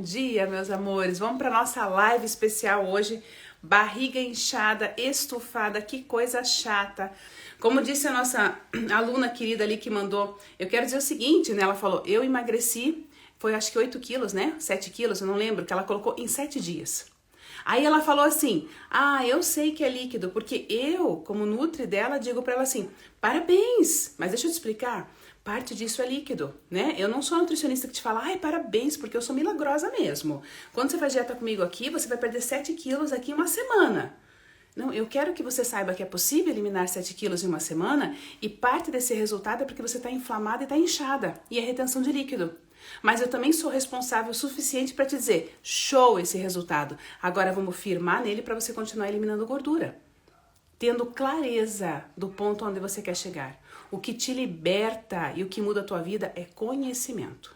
dia, meus amores. Vamos para nossa live especial hoje. Barriga inchada, estufada, que coisa chata. Como disse a nossa aluna querida ali que mandou, eu quero dizer o seguinte, né? Ela falou, eu emagreci, foi acho que 8 quilos, né? 7 quilos, eu não lembro, que ela colocou em 7 dias. Aí ela falou assim, eu sei que é líquido, porque eu, como nutri dela, digo pra ela assim, parabéns, mas deixa eu te explicar, parte disso é líquido, né? Eu não sou nutricionista que te fala, parabéns, porque eu sou milagrosa mesmo. Quando você faz dieta comigo aqui, você vai perder 7 quilos aqui em uma semana. Não, eu quero que você saiba que é possível eliminar 7 quilos em uma semana e parte desse resultado é porque você está inflamada e está inchada, e é retenção de líquido. Mas eu também sou responsável o suficiente para te dizer, show esse resultado. Agora vamos firmar nele para você continuar eliminando gordura. Tendo clareza do ponto onde você quer chegar. O que te liberta e o que muda a tua vida é conhecimento.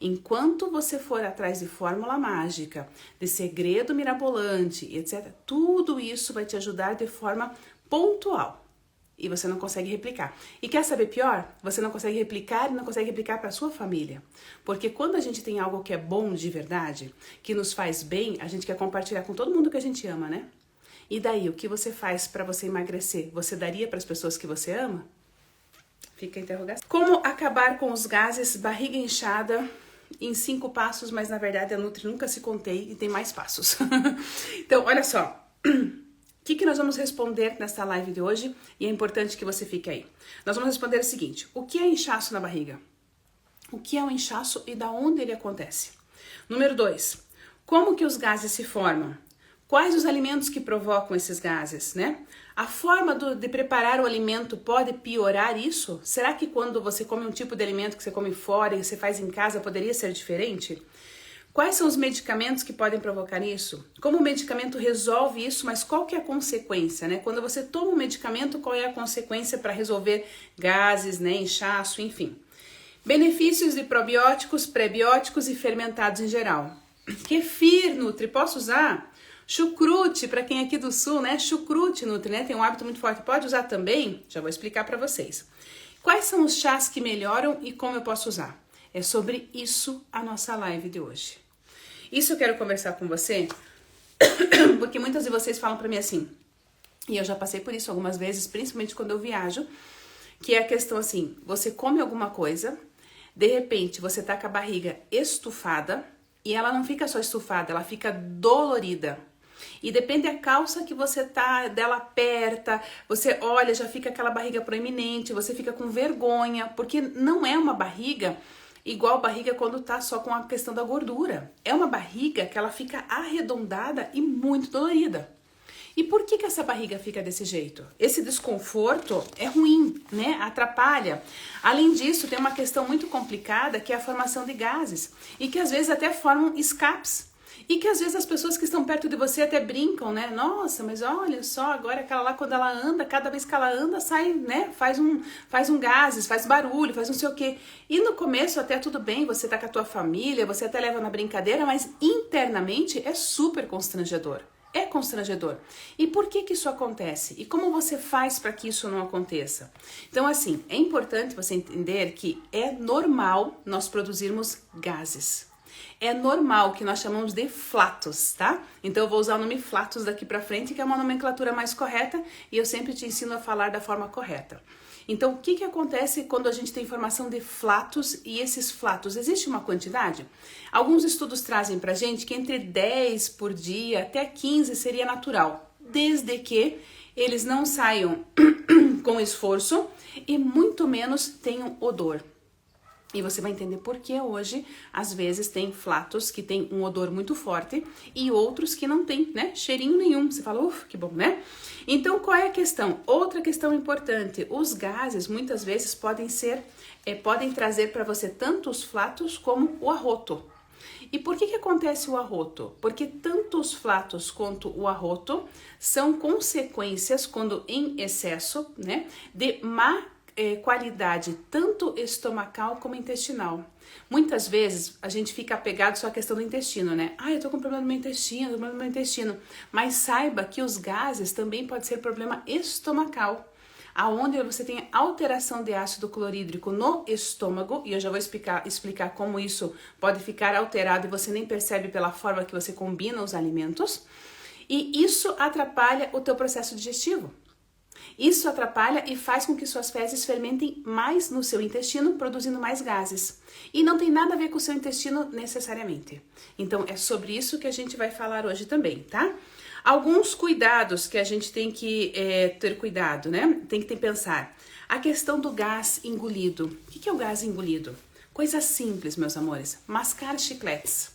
Enquanto você for atrás de fórmula mágica, de segredo mirabolante, etc., tudo isso vai te ajudar de forma pontual. E você não consegue replicar. E quer saber pior? Você não consegue replicar e não consegue replicar para a sua família. Porque quando a gente tem algo que é bom de verdade, que nos faz bem, a gente quer compartilhar com todo mundo que a gente ama, né? E daí, o que você faz para você emagrecer? Você daria para as pessoas que você ama? Fica a interrogação. Como acabar com os gases, barriga inchada, em 5 passos, mas na verdade a Nutri nunca se contei e tem mais passos. Então, olha só. O que nós vamos responder nesta live de hoje? E é importante que você fique aí. Nós vamos responder o seguinte. O que é inchaço na barriga? O que é um inchaço e da onde ele acontece? Número 2. Como que os gases se formam? Quais os alimentos que provocam esses gases, né? A forma de preparar o alimento pode piorar isso? Será que quando você come um tipo de alimento que você come fora e você faz em casa poderia ser diferente? Quais são os medicamentos que podem provocar isso? Como o medicamento resolve isso, mas qual que é a consequência, né? Quando você toma um medicamento, qual é a consequência para resolver gases, né, inchaço, enfim. Benefícios de probióticos, prebióticos e fermentados em geral. Kefir, Nutri, posso usar? Chucrute, para quem é aqui do sul, né? Chucrute, Nutri, né? Tem um hábito muito forte. Pode usar também? Já vou explicar para vocês. Quais são os chás que melhoram e como eu posso usar? É sobre isso a nossa live de hoje. Isso eu quero conversar com você, porque muitas de vocês falam para mim assim, e eu já passei por isso algumas vezes, principalmente quando eu viajo, que é a questão assim, você come alguma coisa, de repente você tá com a barriga estufada, e ela não fica só estufada, ela fica dolorida. E depende da calça que você tá, dela aperta, você olha, já fica aquela barriga proeminente, você fica com vergonha, porque não é uma barriga igual barriga quando tá só com a questão da gordura. É uma barriga que ela fica arredondada e muito dolorida. E por que essa barriga fica desse jeito? Esse desconforto é ruim, né? Atrapalha. Além disso, tem uma questão muito complicada que é a formação de gases e que às vezes até formam escapes. E que às vezes as pessoas que estão perto de você até brincam, né? Nossa, mas olha só, agora aquela lá quando ela anda, cada vez que ela anda sai, né? Faz um gases, faz barulho, faz não sei o quê. E no começo até tudo bem, você tá com a tua família, você até leva na brincadeira, mas internamente é super constrangedor. É constrangedor. E por que isso acontece? E como você faz para que isso não aconteça? Então, assim, é importante você entender que é normal nós produzirmos gases. É normal, que nós chamamos de flatos, tá? Então eu vou usar o nome flatos daqui pra frente, que é uma nomenclatura mais correta, e eu sempre te ensino a falar da forma correta. Então, o que acontece quando a gente tem formação de flatos e esses flatos? Existe uma quantidade? Alguns estudos trazem pra gente que entre 10 por dia até 15 seria natural, desde que eles não saiam com esforço e muito menos tenham odor. E você vai entender por que hoje, às vezes, tem flatos que tem um odor muito forte e outros que não tem, né? Cheirinho nenhum. Você fala, que bom, né? Então, qual é a questão? Outra questão importante, os gases muitas vezes podem trazer para você tanto os flatos como o arroto. E por que acontece o arroto? Porque tanto os flatos quanto o arroto são consequências, quando em excesso, né? De má qualidade tanto estomacal como intestinal. Muitas vezes a gente fica apegado só à questão do intestino, né? Eu tô com problema no meu intestino, Mas saiba que os gases também podem ser problema estomacal. aonde você tem alteração de ácido clorídrico no estômago, e eu já vou explicar como isso pode ficar alterado e você nem percebe pela forma que você combina os alimentos, e isso atrapalha o teu processo digestivo. Isso atrapalha e faz com que suas fezes fermentem mais no seu intestino, produzindo mais gases. E não tem nada a ver com o seu intestino necessariamente. Então, é sobre isso que a gente vai falar hoje também, tá? Alguns cuidados que a gente tem que ter cuidado, né? Tem que pensar. A questão do gás engolido. O que é o gás engolido? Coisa simples, meus amores. Mascar chicletes.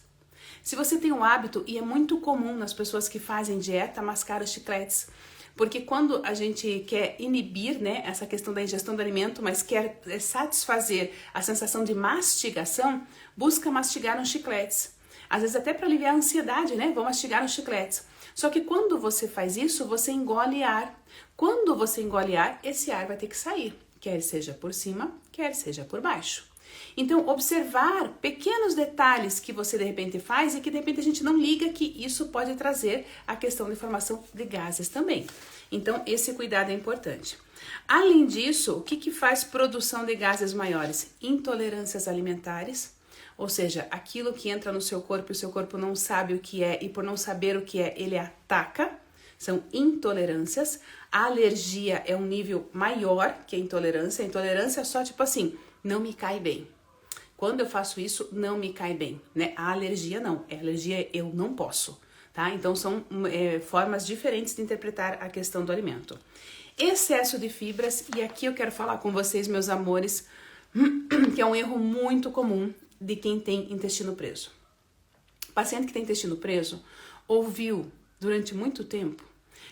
Se você tem um hábito, e é muito comum nas pessoas que fazem dieta, mascar os chicletes. Porque quando a gente quer inibir, né, essa questão da ingestão do alimento, mas quer satisfazer a sensação de mastigação, busca mastigar uns chicletes. Às vezes até para aliviar a ansiedade, né? Vou mastigar uns chicletes. Só que quando você faz isso, você engole ar. Quando você engole ar, esse ar vai ter que sair, quer seja por cima, quer seja por baixo. Então, observar pequenos detalhes que você de repente faz e que de repente a gente não liga que isso pode trazer a questão de formação de gases também. Então, esse cuidado é importante. Além disso, o que faz produção de gases maiores? Intolerâncias alimentares, ou seja, aquilo que entra no seu corpo e o seu corpo não sabe o que é e por não saber o que é, ele ataca. São intolerâncias. A alergia é um nível maior que a intolerância. A intolerância é só tipo assim, não me cai bem. Quando eu faço isso, não me cai bem, né? A alergia não, a alergia eu não posso, tá? Então são formas diferentes de interpretar a questão do alimento. Excesso de fibras, e aqui eu quero falar com vocês, meus amores, que é um erro muito comum de quem tem intestino preso. O paciente que tem intestino preso ouviu durante muito tempo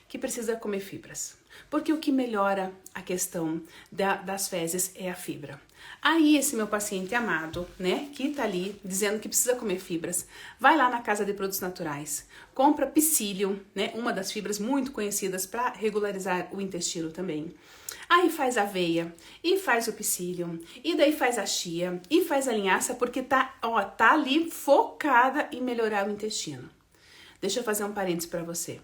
que precisa comer fibras, porque o que melhora a questão das fezes é a fibra. Aí esse meu paciente amado, né, que tá ali dizendo que precisa comer fibras, vai lá na Casa de Produtos Naturais, compra psyllium, né, uma das fibras muito conhecidas para regularizar o intestino também. Aí faz aveia, e faz o psyllium, e daí faz a chia, e faz a linhaça, porque tá ali focada em melhorar o intestino. Deixa eu fazer um parênteses para você.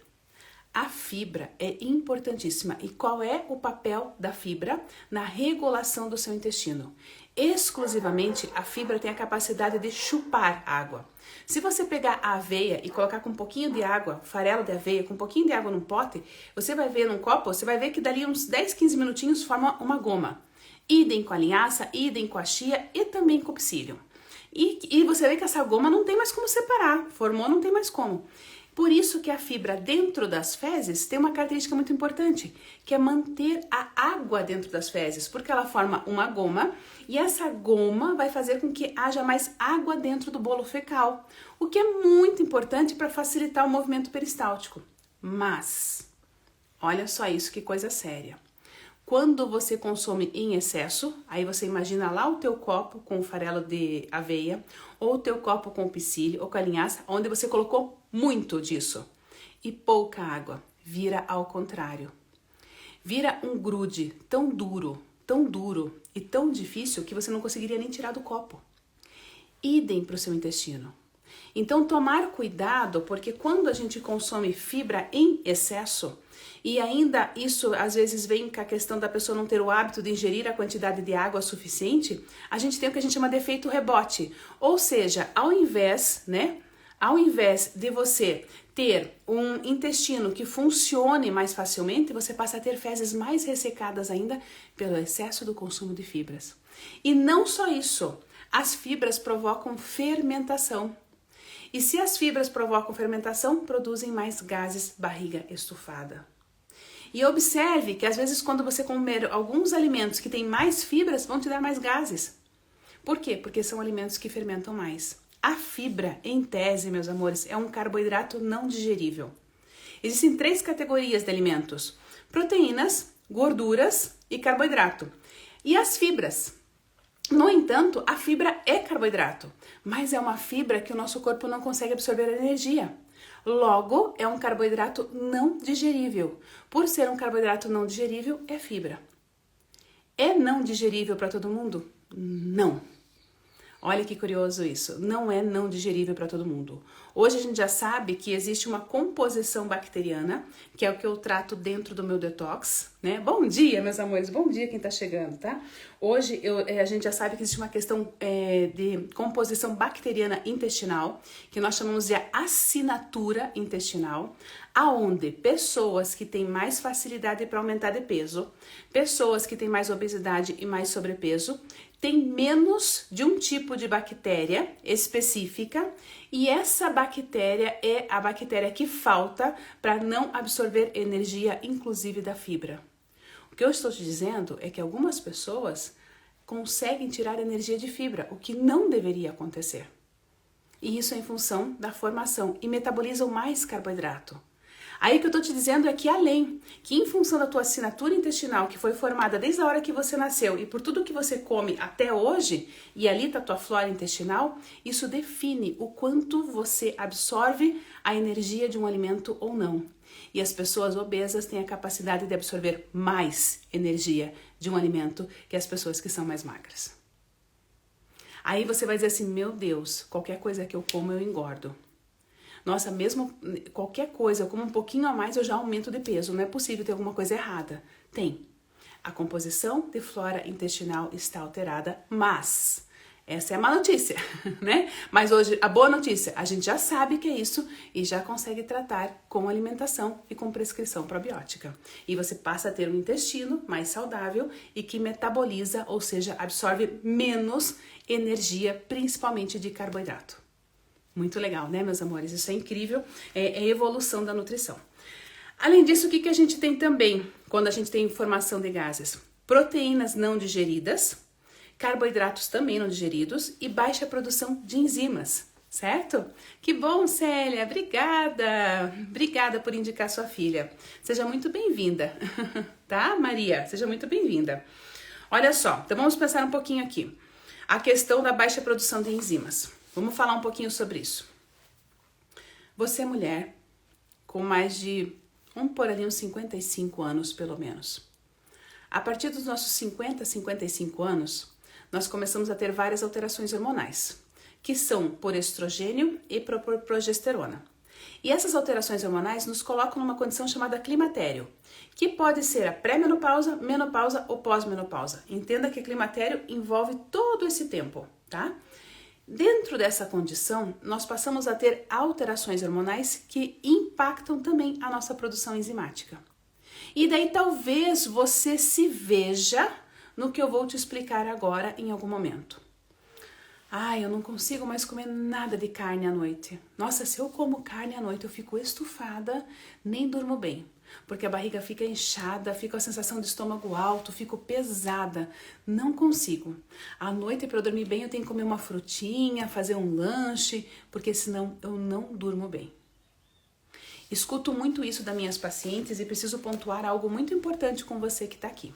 A fibra é importantíssima. E qual é o papel da fibra na regulação do seu intestino? Exclusivamente, a fibra tem a capacidade de chupar água. Se você pegar a aveia e colocar com um pouquinho de água, farelo de aveia, com um pouquinho de água num pote, você vai ver num copo, você vai ver que dali uns 10, 15 minutinhos forma uma goma. Idem com a linhaça, idem com a chia e também com o psyllium. E você vê que essa goma não tem mais como separar, formou, não tem mais como. Por isso que a fibra dentro das fezes tem uma característica muito importante, que é manter a água dentro das fezes, porque ela forma uma goma e essa goma vai fazer com que haja mais água dentro do bolo fecal, o que é muito importante para facilitar o movimento peristáltico. Mas, olha só isso, que coisa séria. Quando você consome em excesso, aí você imagina lá o teu copo com o farelo de aveia, ou o teu copo com o psyllium, ou com a linhaça, onde você colocou muito disso e pouca água, vira ao contrário. Vira um grude tão duro e tão difícil que você não conseguiria nem tirar do copo. Idem para o seu intestino. Então, tomar cuidado, porque quando a gente consome fibra em excesso, e ainda isso às vezes vem com a questão da pessoa não ter o hábito de ingerir a quantidade de água suficiente, a gente tem o que a gente chama de efeito rebote. Ou seja, ao invés de você ter um intestino que funcione mais facilmente, você passa a ter fezes mais ressecadas ainda pelo excesso do consumo de fibras. E não só isso, as fibras provocam fermentação. E se as fibras provocam fermentação, produzem mais gases, barriga estufada. E observe que às vezes quando você comer alguns alimentos que têm mais fibras, vão te dar mais gases. Por quê? Porque são alimentos que fermentam mais. A fibra, em tese, meus amores, é um carboidrato não digerível. Existem 3 categorias de alimentos: proteínas, gorduras e carboidrato. E as fibras? No entanto, a fibra é carboidrato, mas é uma fibra que o nosso corpo não consegue absorver a energia. Logo, é um carboidrato não digerível. Por ser um carboidrato não digerível, é fibra. É não digerível para todo mundo? Não. Olha que curioso isso. Não é não digerível para todo mundo. Hoje a gente já sabe que existe uma composição bacteriana, que é o que eu trato dentro do meu detox, né? Bom dia, meus amores. Bom dia quem tá chegando, tá? Hoje a gente já sabe que existe uma questão de composição bacteriana intestinal, que nós chamamos de assinatura intestinal, aonde pessoas que têm mais facilidade para aumentar de peso, pessoas que têm mais obesidade e mais sobrepeso, tem menos de um tipo de bactéria específica e essa bactéria é a bactéria que falta para não absorver energia, inclusive da fibra. O que eu estou te dizendo é que algumas pessoas conseguem tirar energia de fibra, o que não deveria acontecer. E isso é em função da formação e metabolizam mais carboidrato. Aí o que eu tô te dizendo é que além, que em função da tua assinatura intestinal, que foi formada desde a hora que você nasceu e por tudo que você come até hoje, e ali tá a tua flora intestinal, isso define o quanto você absorve a energia de um alimento ou não. E as pessoas obesas têm a capacidade de absorver mais energia de um alimento que as pessoas que são mais magras. Aí você vai dizer assim, meu Deus, qualquer coisa que eu como eu engordo. Nossa, mesmo qualquer coisa, eu como um pouquinho a mais, eu já aumento de peso. Não é possível ter alguma coisa errada. Tem. A composição de flora intestinal está alterada, mas essa é a má notícia, né? Mas hoje, a boa notícia, a gente já sabe que é isso e já consegue tratar com alimentação e com prescrição probiótica. E você passa a ter um intestino mais saudável e que metaboliza, ou seja, absorve menos energia, principalmente de carboidrato. Muito legal, né, meus amores? Isso é incrível, é a evolução da nutrição. Além disso, o que a gente tem também quando a gente tem formação de gases? Proteínas não digeridas, carboidratos também não digeridos e baixa produção de enzimas, certo? Que bom, Célia! Obrigada! Obrigada por indicar sua filha. Seja muito bem-vinda, tá, Maria? Seja muito bem-vinda. Olha só, então vamos pensar um pouquinho aqui. A questão da baixa produção de enzimas. Vamos falar um pouquinho sobre isso. Você é mulher com mais de, vamos pôr ali uns 55 anos pelo menos. A partir dos nossos 50, 55 anos, nós começamos a ter várias alterações hormonais, que são por estrogênio e por progesterona. E essas alterações hormonais nos colocam numa condição chamada climatério, que pode ser a pré-menopausa, menopausa ou pós-menopausa. Entenda que climatério envolve todo esse tempo, tá? Dentro dessa condição, nós passamos a ter alterações hormonais que impactam também a nossa produção enzimática. E daí talvez você se veja no que eu vou te explicar agora em algum momento. Eu não consigo mais comer nada de carne à noite. Nossa, se eu como carne à noite eu fico estufada, nem durmo bem. Porque a barriga fica inchada, fica a sensação de estômago alto, fico pesada. Não consigo. À noite, para eu dormir bem, eu tenho que comer uma frutinha, fazer um lanche, porque senão eu não durmo bem. Escuto muito isso das minhas pacientes e preciso pontuar algo muito importante com você que está aqui.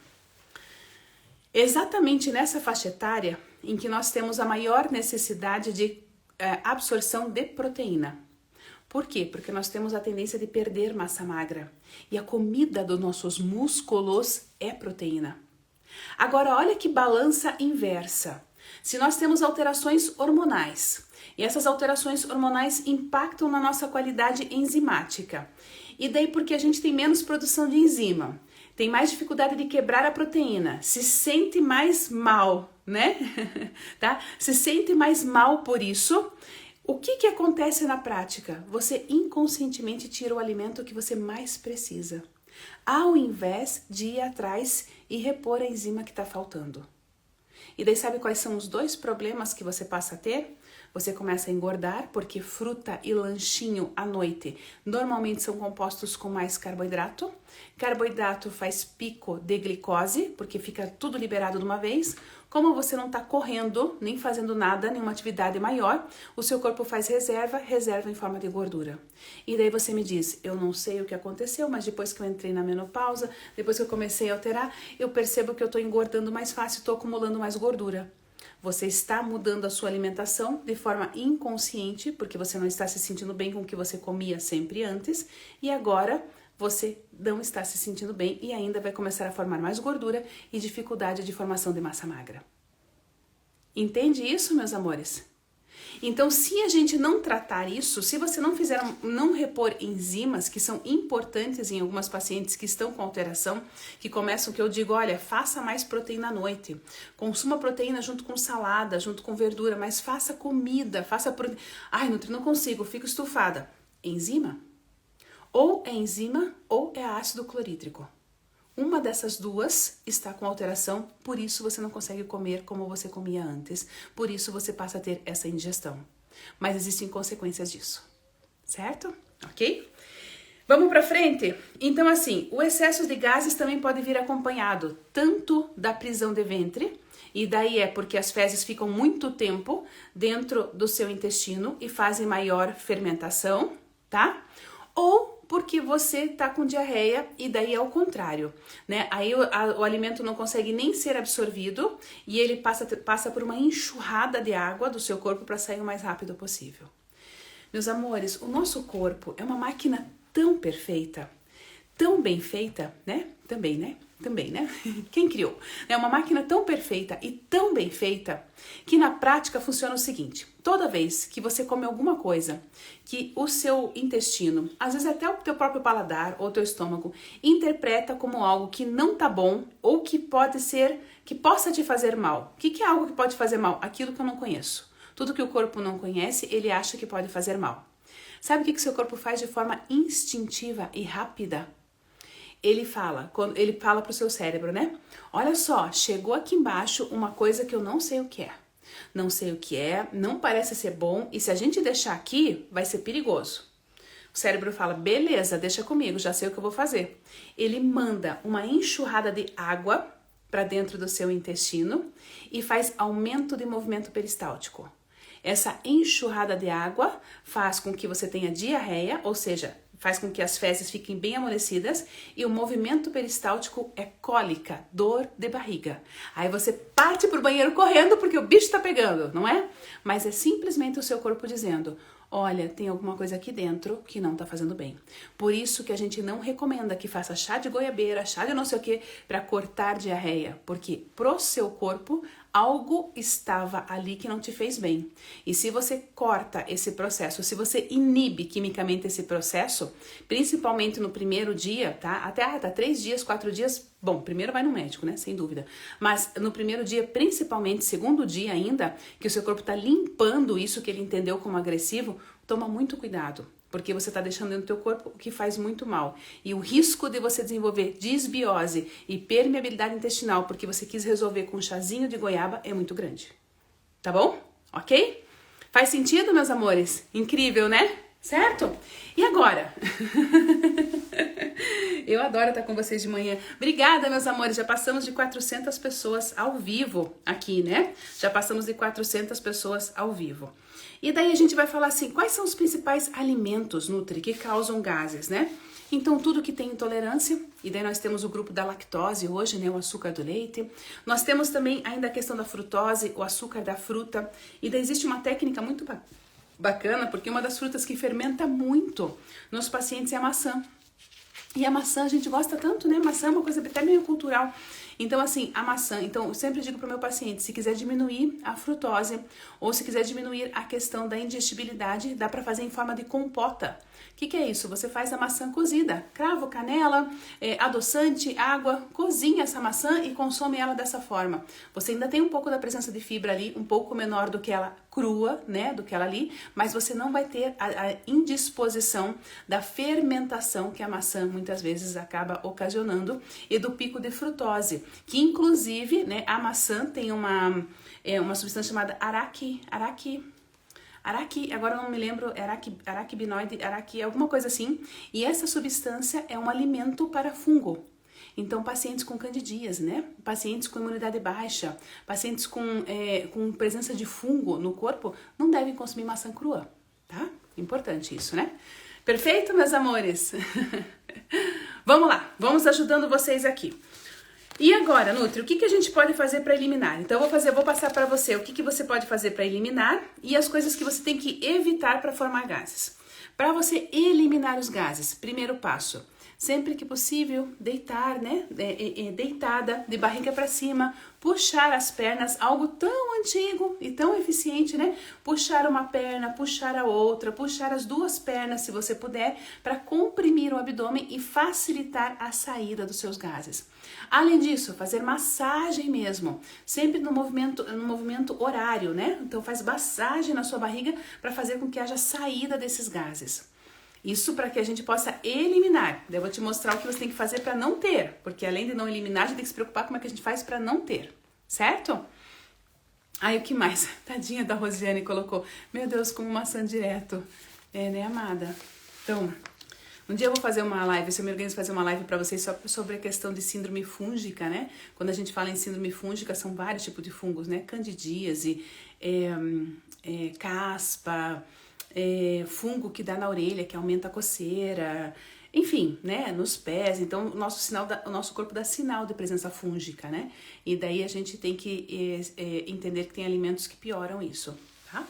Exatamente nessa faixa etária em que nós temos a maior necessidade de absorção de proteína. Por quê? Porque nós temos a tendência de perder massa magra. E a comida dos nossos músculos é proteína. Agora, olha que balança inversa. Se nós temos alterações hormonais, e essas alterações hormonais impactam na nossa qualidade enzimática, e daí porque a gente tem menos produção de enzima, tem mais dificuldade de quebrar a proteína, se sente mais mal, né? Tá? Se sente mais mal por isso. O que acontece na prática? Você inconscientemente tira o alimento que você mais precisa, ao invés de ir atrás e repor a enzima que está faltando. E daí sabe quais são os dois problemas que você passa a ter? Você começa a engordar porque fruta e lanchinho à noite normalmente são compostos com mais carboidrato. Carboidrato faz pico de glicose, porque fica tudo liberado de uma vez. Como você não está correndo, nem fazendo nada, nenhuma atividade maior, o seu corpo faz reserva em forma de gordura. E daí você me diz, eu não sei o que aconteceu, mas depois que eu entrei na menopausa, depois que eu comecei a alterar, eu percebo que eu estou engordando mais fácil, estou acumulando mais gordura. Você está mudando a sua alimentação de forma inconsciente, porque você não está se sentindo bem com o que você comia sempre antes, e agora você não está se sentindo bem e ainda vai começar a formar mais gordura e dificuldade de formação de massa magra. Entende isso, meus amores? Então, se a gente não tratar isso, se você não repor enzimas que são importantes em algumas pacientes que estão com alteração, que começam, que eu digo, olha, faça mais proteína à noite, consuma proteína junto com salada, junto com verdura, mas faça comida, Ai, Nutri, não consigo, fico estufada. Enzima? Ou é enzima ou é ácido clorídrico. Uma dessas duas está com alteração, por isso você não consegue comer como você comia antes. Por isso você passa a ter essa indigestão. Mas existem consequências disso, certo? Ok? Vamos para frente? Então, assim, o excesso de gases também pode vir acompanhado tanto da prisão de ventre, e daí é porque as fezes ficam muito tempo dentro do seu intestino e fazem maior fermentação, tá? Ou porque você tá com diarreia e daí é o contrário, né? Aí o alimento não consegue nem ser absorvido e ele passa por uma enxurrada de água do seu corpo para sair o mais rápido possível. Meus amores, o nosso corpo é uma máquina tão perfeita, tão bem feita, né? Também, né? Quem criou? É uma máquina tão perfeita e tão bem feita que na prática funciona o seguinte: toda vez que você come alguma coisa que o seu intestino, às vezes até o teu próprio paladar ou teu estômago, interpreta como algo que não tá bom ou que possa te fazer mal. O que é algo que pode fazer mal? Aquilo que eu não conheço. Tudo que o corpo não conhece, ele acha que pode fazer mal. Sabe o que o seu corpo faz de forma instintiva e rápida? Ele fala para o seu cérebro, né? Olha só, chegou aqui embaixo uma coisa que eu não sei o que é. Não sei o que é, não parece ser bom, e se a gente deixar aqui, vai ser perigoso. O cérebro fala, beleza, deixa comigo, já sei o que eu vou fazer. Ele manda uma enxurrada de água para dentro do seu intestino e faz aumento de movimento peristáltico. Essa enxurrada de água faz com que você tenha diarreia, ou seja, faz com que as fezes fiquem bem amolecidas, e o movimento peristáltico é cólica, dor de barriga. Aí você parte pro banheiro correndo porque o bicho tá pegando, não é? Mas é simplesmente o seu corpo dizendo, olha, tem alguma coisa aqui dentro que não tá fazendo bem. Por isso que a gente não recomenda que faça chá de goiabeira, chá de não sei o que, para cortar diarreia, porque pro seu corpo algo estava ali que não te fez bem. E se você corta esse processo, se você inibe quimicamente esse processo, principalmente no primeiro dia, tá? Até 3 dias, 4 dias, bom, primeiro vai no médico, né? Sem dúvida. Mas no primeiro dia, principalmente, segundo dia ainda, que o seu corpo tá limpando isso que ele entendeu como agressivo, toma muito cuidado. Porque você está deixando dentro do teu corpo o que faz muito mal. E o risco de você desenvolver disbiose e permeabilidade intestinal porque você quis resolver com um chazinho de goiaba é muito grande. Tá bom? Ok? Faz sentido, meus amores? Incrível, né? Certo? E agora? Eu adoro estar com vocês de manhã. Obrigada, meus amores. Já passamos de 400 pessoas ao vivo aqui, né? Já passamos de 400 pessoas ao vivo. E daí a gente vai falar assim, quais são os principais alimentos, Nutri, que causam gases, né? Então, tudo que tem intolerância, e daí nós temos o grupo da lactose hoje, né, o açúcar do leite. Nós temos também ainda a questão da frutose, o açúcar da fruta. E daí existe uma técnica muito bacana, porque uma das frutas que fermenta muito nos pacientes é a maçã. E a maçã a gente gosta tanto, né? Maçã é uma coisa até meio cultural. Então, assim, a maçã... Então, eu sempre digo para o meu paciente, se quiser diminuir a frutose ou se quiser diminuir a questão da indigestibilidade, dá para fazer em forma de compota. O que é isso? Você faz a maçã cozida, cravo, canela, adoçante, água, cozinha essa maçã e consome ela dessa forma. Você ainda tem um pouco da presença de fibra ali, um pouco menor do que ela crua, né, do que ela ali, mas você não vai ter a indisposição da fermentação que a maçã muitas vezes acaba ocasionando e do pico de frutose, que inclusive, né, a maçã tem uma substância chamada agora eu não me lembro, arachibinoide, alguma coisa assim, e essa substância é um alimento para fungo. Então, pacientes com candidíase, né? Pacientes com imunidade baixa, pacientes com presença de fungo no corpo, não devem consumir maçã crua, tá? Importante isso, né? Perfeito, meus amores? Vamos lá, vamos ajudando vocês aqui. E agora, Nutri, o que a gente pode fazer para eliminar? Então, eu vou passar para você o que você pode fazer para eliminar e as coisas que você tem que evitar para formar gases. Para você eliminar os gases, primeiro passo, sempre que possível, deitar, né? Deitada, de barriga para cima, puxar as pernas, algo tão antigo e tão eficiente, né? Puxar uma perna, puxar a outra, puxar as duas pernas, se você puder, para comprimir o abdômen e facilitar a saída dos seus gases. Além disso, fazer massagem mesmo, sempre no movimento horário, né? Então faz massagem na sua barriga para fazer com que haja saída desses gases. Isso para que a gente possa eliminar. Eu vou te mostrar o que você tem que fazer para não ter, porque além de não eliminar, a gente tem que se preocupar como é que a gente faz para não ter, certo? Aí o que mais? Tadinha da Rosiane colocou, meu Deus, como maçã direto. É, né, amada? Então, um dia eu vou fazer uma live, se eu me organizo fazer uma live para vocês sobre a questão de síndrome fúngica, né? Quando a gente fala em síndrome fúngica, são vários tipos de fungos, né? Candidíase, caspa, fungo que dá na orelha, que aumenta a coceira, enfim, né, nos pés. Então o nosso corpo dá sinal de presença fúngica, né? E daí a gente tem que entender que tem alimentos que pioram isso, tá?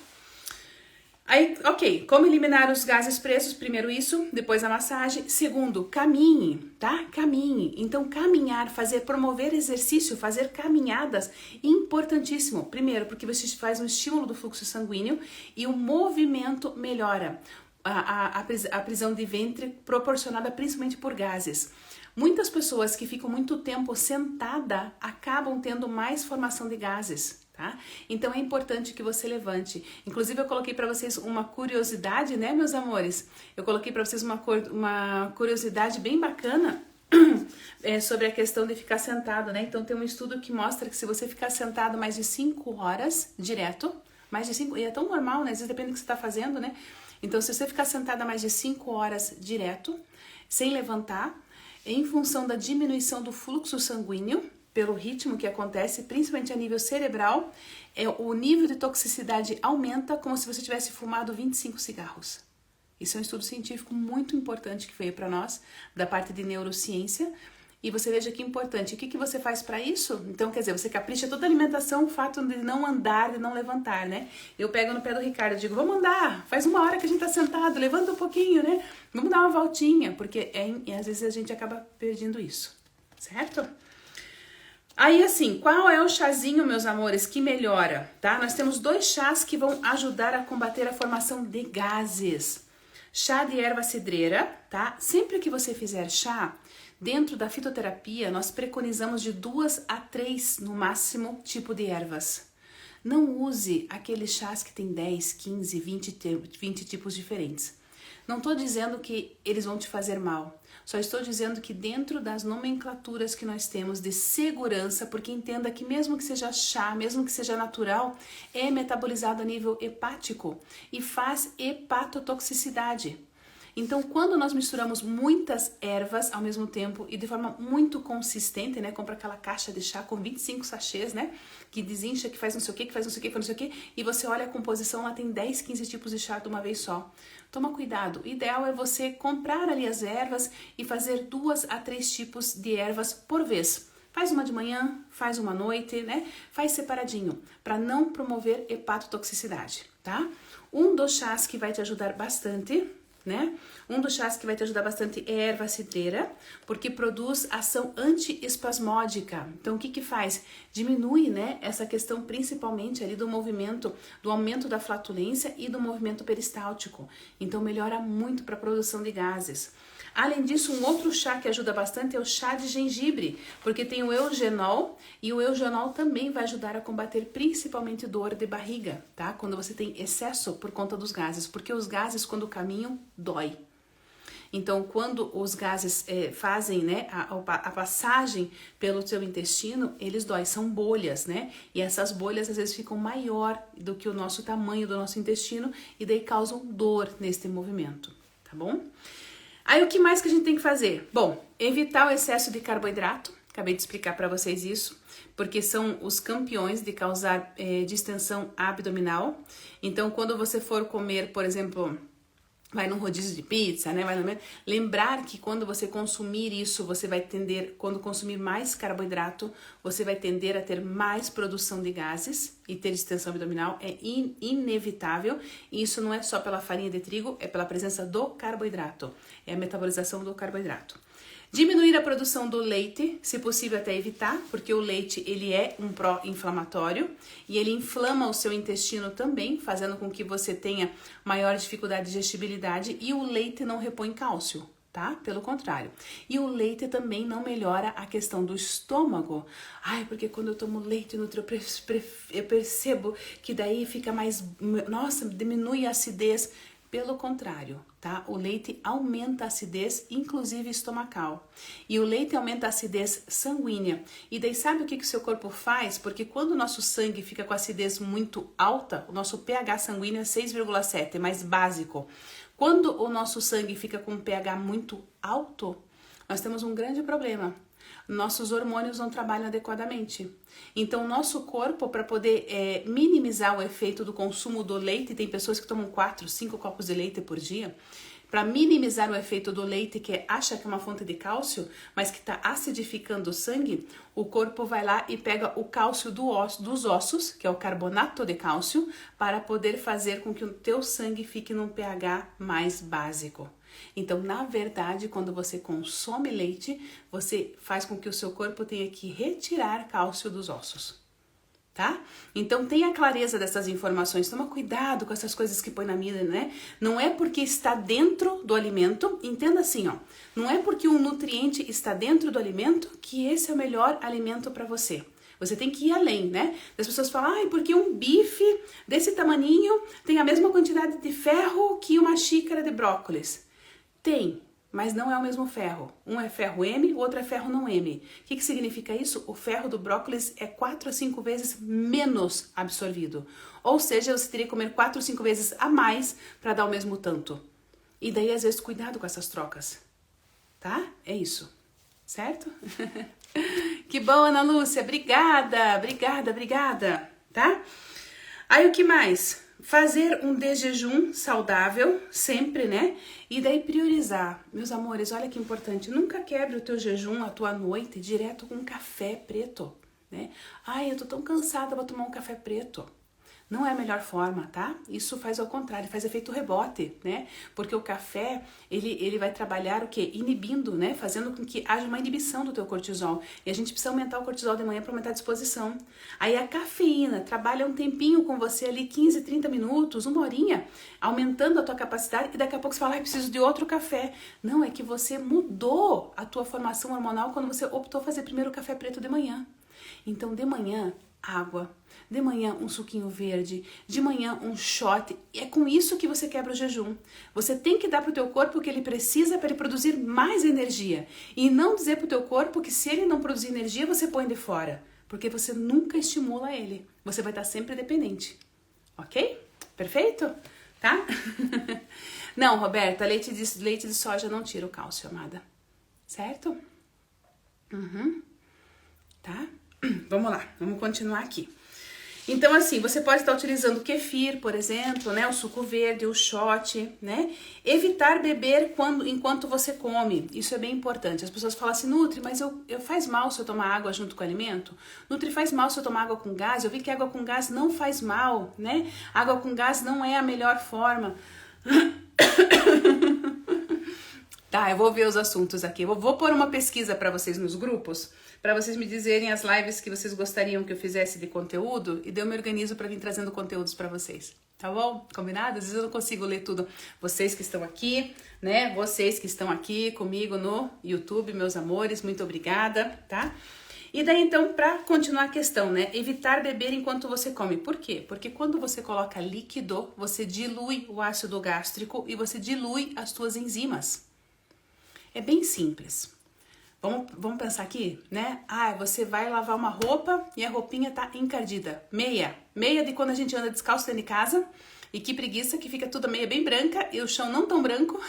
Aí, ok, como eliminar os gases presos? Primeiro isso, depois a massagem. Segundo, caminhe, tá? Caminhe. Então, caminhar, promover exercício, fazer caminhadas, importantíssimo. Primeiro, porque você faz um estímulo do fluxo sanguíneo e o movimento melhora. A prisão de ventre proporcionada principalmente por gases. Muitas pessoas que ficam muito tempo sentada acabam tendo mais formação de gases. Tá? Então é importante que você levante. Inclusive eu coloquei para vocês uma curiosidade, né, meus amores? Eu coloquei para vocês uma curiosidade bem bacana sobre a questão de ficar sentado, né? Então tem um estudo que mostra que se você ficar sentado mais de 5 horas direto, e é tão normal, né? Às vezes depende do que você está fazendo, né? Então se você ficar sentada mais de 5 horas direto, sem levantar, em função da diminuição do fluxo sanguíneo, pelo ritmo que acontece, principalmente a nível cerebral, o nível de toxicidade aumenta como se você tivesse fumado 25 cigarros. Isso é um estudo científico muito importante que veio para nós, da parte de neurociência. E você veja que importante. O que você faz para isso? Então, quer dizer, você capricha toda a alimentação, o fato de não andar, de não levantar, né? Eu pego no pé do Ricardo e digo, vamos andar, faz 1 hora que a gente tá sentado, levanta um pouquinho, né? Vamos dar uma voltinha, porque às vezes a gente acaba perdendo isso, certo? Aí assim, qual é o chazinho, meus amores, que melhora, tá? Nós temos 2 chás que vão ajudar a combater a formação de gases. Chá de erva cidreira, tá? Sempre que você fizer chá, dentro da fitoterapia, nós preconizamos de 2 a 3, no máximo, tipo de ervas. Não use aqueles chás que tem 10, 15, 20 tipos diferentes. Não estou dizendo que eles vão te fazer mal. Só estou dizendo que dentro das nomenclaturas que nós temos de segurança, porque entenda que mesmo que seja chá, mesmo que seja natural, é metabolizado a nível hepático e faz hepatotoxicidade. Então, quando nós misturamos muitas ervas ao mesmo tempo e de forma muito consistente, né? Compra aquela caixa de chá com 25 sachês, né? Que desincha, que faz não sei o que, que faz não sei o que, que faz não sei o que. E você olha a composição, lá tem 10, 15 tipos de chá de uma vez só. Toma cuidado. O ideal é você comprar ali as ervas e fazer 2 a 3 tipos de ervas por vez. Faz uma de manhã, faz uma à noite, né? Faz separadinho, para não promover hepatotoxicidade, tá? Um dos chás que vai te ajudar bastante, né? Um dos chás que vai te ajudar bastante é a erva cidreira, porque produz ação antiespasmódica. Então, o que faz? Diminui, né, essa questão principalmente ali do movimento, do aumento da flatulência e do movimento peristáltico. Então, melhora muito para a produção de gases. Além disso, um outro chá que ajuda bastante é o chá de gengibre, porque tem o eugenol e o eugenol também vai ajudar a combater principalmente dor de barriga, tá? Quando você tem excesso por conta dos gases, porque os gases quando caminham, dói. Então, quando os gases fazem, né, a passagem pelo seu intestino, eles dói, são bolhas, né? E essas bolhas às vezes ficam maior do que o nosso tamanho do nosso intestino e daí causam dor neste movimento, tá bom? Aí o que mais que a gente tem que fazer? Bom, evitar o excesso de carboidrato, acabei de explicar para vocês isso, porque são os campeões de causar distensão abdominal. Então, quando você for comer, por exemplo, vai num rodízio de pizza, né? Lembrar que quando você consumir isso, você vai tender, quando consumir mais carboidrato, você vai tender a ter mais produção de gases e ter distensão abdominal, é inevitável. E isso não é só pela farinha de trigo, é pela presença do carboidrato, é a metabolização do carboidrato. Diminuir a produção do leite, se possível até evitar, porque o leite ele é um pró-inflamatório e ele inflama o seu intestino também, fazendo com que você tenha maior dificuldade de digestibilidade, e o leite não repõe cálcio, tá? Pelo contrário. E o leite também não melhora a questão do estômago. Ai, porque quando eu tomo leite nutri, eu percebo que daí fica mais... Nossa, diminui a acidez. Pelo contrário, tá? O leite aumenta a acidez, inclusive estomacal. E o leite aumenta a acidez sanguínea. E daí sabe o que o seu corpo faz? Porque quando o nosso sangue fica com acidez muito alta, o nosso pH sanguíneo é 6,7, é mais básico. Quando o nosso sangue fica com um pH muito alto, nós temos um grande problema. Nossos hormônios não trabalham adequadamente. Então, o nosso corpo, para poder minimizar o efeito do consumo do leite, tem pessoas que tomam 4, 5 copos de leite por dia, para minimizar o efeito do leite, que acha que é uma fonte de cálcio, mas que está acidificando o sangue, o corpo vai lá e pega o cálcio dos ossos, que é o carbonato de cálcio, para poder fazer com que o teu sangue fique num pH mais básico. Então, na verdade, quando você consome leite, você faz com que o seu corpo tenha que retirar cálcio dos ossos, tá? Então, tenha clareza dessas informações, toma cuidado com essas coisas que põe na mídia, né? Não é porque está dentro do alimento, entenda assim, ó, não é porque um nutriente está dentro do alimento que esse é o melhor alimento para você. Você tem que ir além, né? As pessoas falam, ai, porque um bife desse tamaninho tem a mesma quantidade de ferro que uma xícara de brócolis. Tem, mas não é o mesmo ferro. Um é ferro M, o outro é ferro não M. O que significa isso? O ferro do brócolis é 4 a 5 vezes menos absorvido. Ou seja, você teria que comer 4 ou 5 vezes a mais para dar o mesmo tanto. E daí, às vezes, cuidado com essas trocas. Tá? É isso. Certo? Que bom, Ana Lúcia. Obrigada, obrigada. Tá? Aí, o que mais? Fazer um de jejum saudável, sempre, né? E daí priorizar. Meus amores, olha que importante. Nunca quebre o teu jejum, a tua noite, direto com um café preto, né? Ai, eu tô tão cansada, vou tomar um café preto. Não é a melhor forma, tá? Isso faz ao contrário, faz efeito rebote, né? Porque o café, ele vai trabalhar o quê? Inibindo, né? Fazendo com que haja uma inibição do teu cortisol. E a gente precisa aumentar o cortisol de manhã para aumentar a disposição. Aí a cafeína trabalha um tempinho com você ali, 15, 30 minutos, 1 horinha, aumentando a tua capacidade, e daqui a pouco você fala, ai, preciso de outro café. Não, é que você mudou a tua formação hormonal quando você optou fazer primeiro o café preto de manhã. Então, de manhã, água. De manhã, um suquinho verde. De manhã, um shot. E é com isso que você quebra o jejum. Você tem que dar para o teu corpo o que ele precisa para ele produzir mais energia. E não dizer para o teu corpo que se ele não produzir energia, você põe de fora. Porque você nunca estimula ele. Você vai estar sempre dependente. Ok? Perfeito? Tá? Não, Roberta, leite de soja não tira o cálcio, amada. Certo? Tá? Vamos lá, vamos continuar aqui. Então, assim, você pode estar utilizando o kefir, por exemplo, né? O suco verde, o shot, né? Evitar beber enquanto você come. Isso é bem importante. As pessoas falam assim, Nutri, mas eu faz mal se eu tomar água junto com o alimento? Nutri, faz mal se eu tomar água com gás? Eu vi que água com gás não faz mal, né? Água com gás não é a melhor forma. Tá, eu vou ver os assuntos aqui. Eu vou pôr uma pesquisa para vocês nos grupos, para vocês me dizerem as lives que vocês gostariam que eu fizesse de conteúdo, e daí eu me organizo para vir trazendo conteúdos para vocês. Tá bom? Combinado? Às vezes eu não consigo ler tudo. Vocês que estão aqui, né? Vocês que estão aqui comigo no YouTube, meus amores, muito obrigada, tá? E daí, então, para continuar a questão, né? Evitar beber enquanto você come. Por quê? Porque quando você coloca líquido, você dilui o ácido gástrico e você dilui as tuas enzimas. É bem simples. Vamos pensar aqui, né? Ah, você vai lavar uma roupa e a roupinha tá encardida. Meia de quando a gente anda descalço dentro de casa. E que preguiça, que fica toda meia bem branca e o chão não tão branco.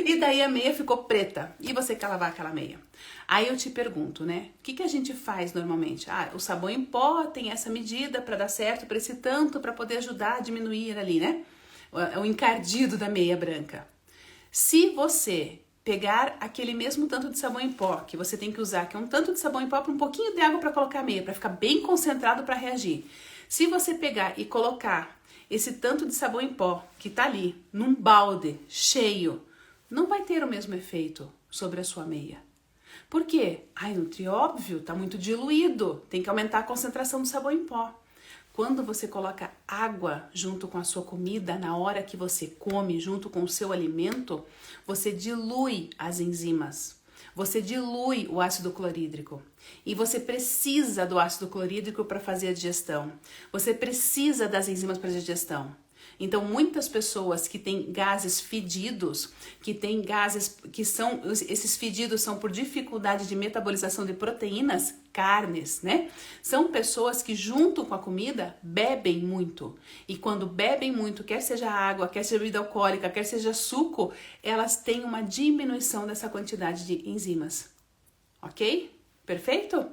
E daí a meia ficou preta. E você quer lavar aquela meia. Aí eu te pergunto, né? O que a gente faz normalmente? Ah, o sabão em pó tem essa medida para dar certo, para esse tanto, para poder ajudar a diminuir ali, né? O encardido da meia branca. Se você pegar aquele mesmo tanto de sabão em pó que você tem que usar, que é um tanto de sabão em pó para um pouquinho de água para colocar a meia, para ficar bem concentrado para reagir. Se você pegar e colocar esse tanto de sabão em pó que tá ali num balde cheio, não vai ter o mesmo efeito. sobre a sua meia. Por quê? Ai, nutri, óbvio, tá muito diluído, tem que aumentar a concentração do sabão em pó. Quando você coloca água junto com a sua comida, na hora que você come, junto com o seu alimento, você dilui as enzimas. Você dilui o ácido clorídrico. E você precisa do ácido clorídrico para fazer a digestão. Você precisa das enzimas para a digestão. Então, muitas pessoas que têm gases fedidos, que têm gases que são, esses fedidos são por dificuldade de metabolização de proteínas, carnes, né? São pessoas que junto com a comida bebem muito. E quando bebem muito, quer seja água, quer seja bebida alcoólica, quer seja suco, elas têm uma diminuição dessa quantidade de enzimas. Ok? Perfeito?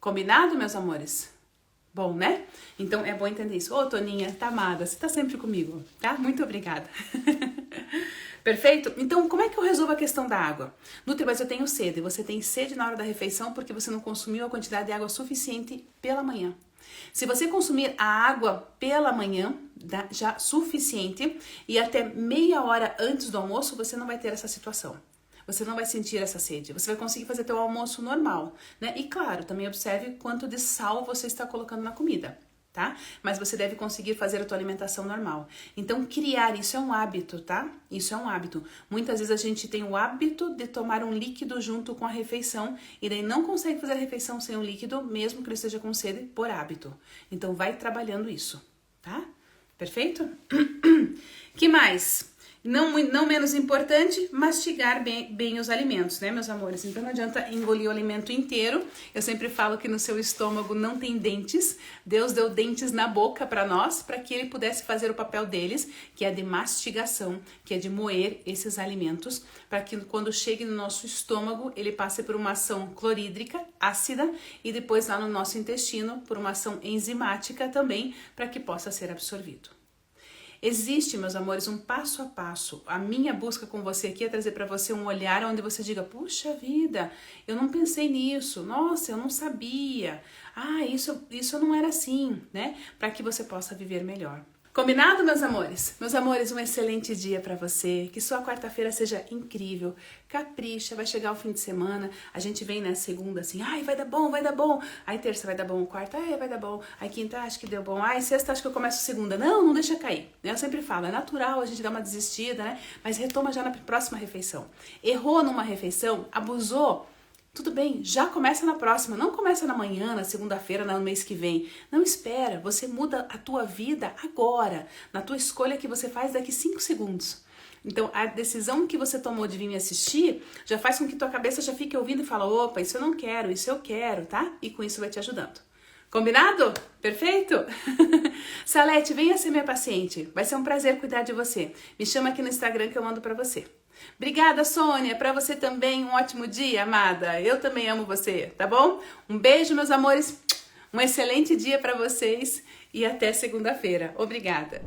Combinado, meus amores? Bom, né? Então é bom entender isso. Ô, Toninha, tá amada, você tá sempre comigo, tá? Muito obrigada. Perfeito? Então, como é que eu resolvo a questão da água? Nutri, mas eu tenho sede. Você tem sede na hora da refeição porque você não consumiu a quantidade de água suficiente pela manhã. Se você consumir a água pela manhã, já suficiente, e até meia hora antes do almoço, você não vai ter essa situação. Você não vai sentir essa sede. Você vai conseguir fazer teu almoço normal, né? E claro, também observe quanto de sal você está colocando na comida, tá? Mas você deve conseguir fazer a tua alimentação normal. Então, criar, isso é um hábito, tá? Isso é um hábito. Muitas vezes a gente tem o hábito de tomar um líquido junto com a refeição e daí não consegue fazer a refeição sem um líquido, mesmo que ele esteja com sede, por hábito. Então, vai trabalhando isso, tá? Perfeito? Que mais? Não menos importante, mastigar bem os alimentos, né, meus amores? Então não adianta engolir o alimento inteiro. Eu sempre falo que no seu estômago não tem dentes. Deus deu dentes na boca para nós, para que ele pudesse fazer o papel deles, que é de mastigação, que é de moer esses alimentos, para que quando chegue no nosso estômago, ele passe por uma ação clorídrica, ácida, e depois lá no nosso intestino, por uma ação enzimática também, para que possa ser absorvido. Existe, meus amores, um passo a passo. A minha busca com você aqui é trazer para você um olhar onde você diga, puxa vida, eu não pensei nisso, nossa, eu não sabia, isso não era assim, né? Para que você possa viver melhor. Combinado, meus amores? Meus amores, um excelente dia para você, que sua quarta-feira seja incrível, capricha, vai chegar o fim de semana, a gente vem na segunda assim, ai, vai dar bom, aí terça vai dar bom, quarta, vai dar bom, aí quinta, acho que deu bom, ai, sexta, acho que eu começo segunda, não deixa cair, né? Eu sempre falo, é natural a gente dar uma desistida, né? Mas retoma já na próxima refeição. Errou numa refeição, abusou, tudo bem, já começa na próxima, não começa na manhã, na segunda-feira, no mês que vem. Não espera, você muda a tua vida agora, na tua escolha que você faz daqui 5 segundos. Então, a decisão que você tomou de vir me assistir já faz com que tua cabeça já fique ouvindo e fala, opa, isso eu não quero, isso eu quero, tá? E com isso vai te ajudando. Combinado? Perfeito? Salete, venha ser minha paciente. Vai ser um prazer cuidar de você. Me chama aqui no Instagram que eu mando pra você. Obrigada, Sônia. Pra você também, um ótimo dia, amada. Eu também amo você, tá bom? Um beijo, meus amores. Um excelente dia pra vocês e até segunda-feira. Obrigada.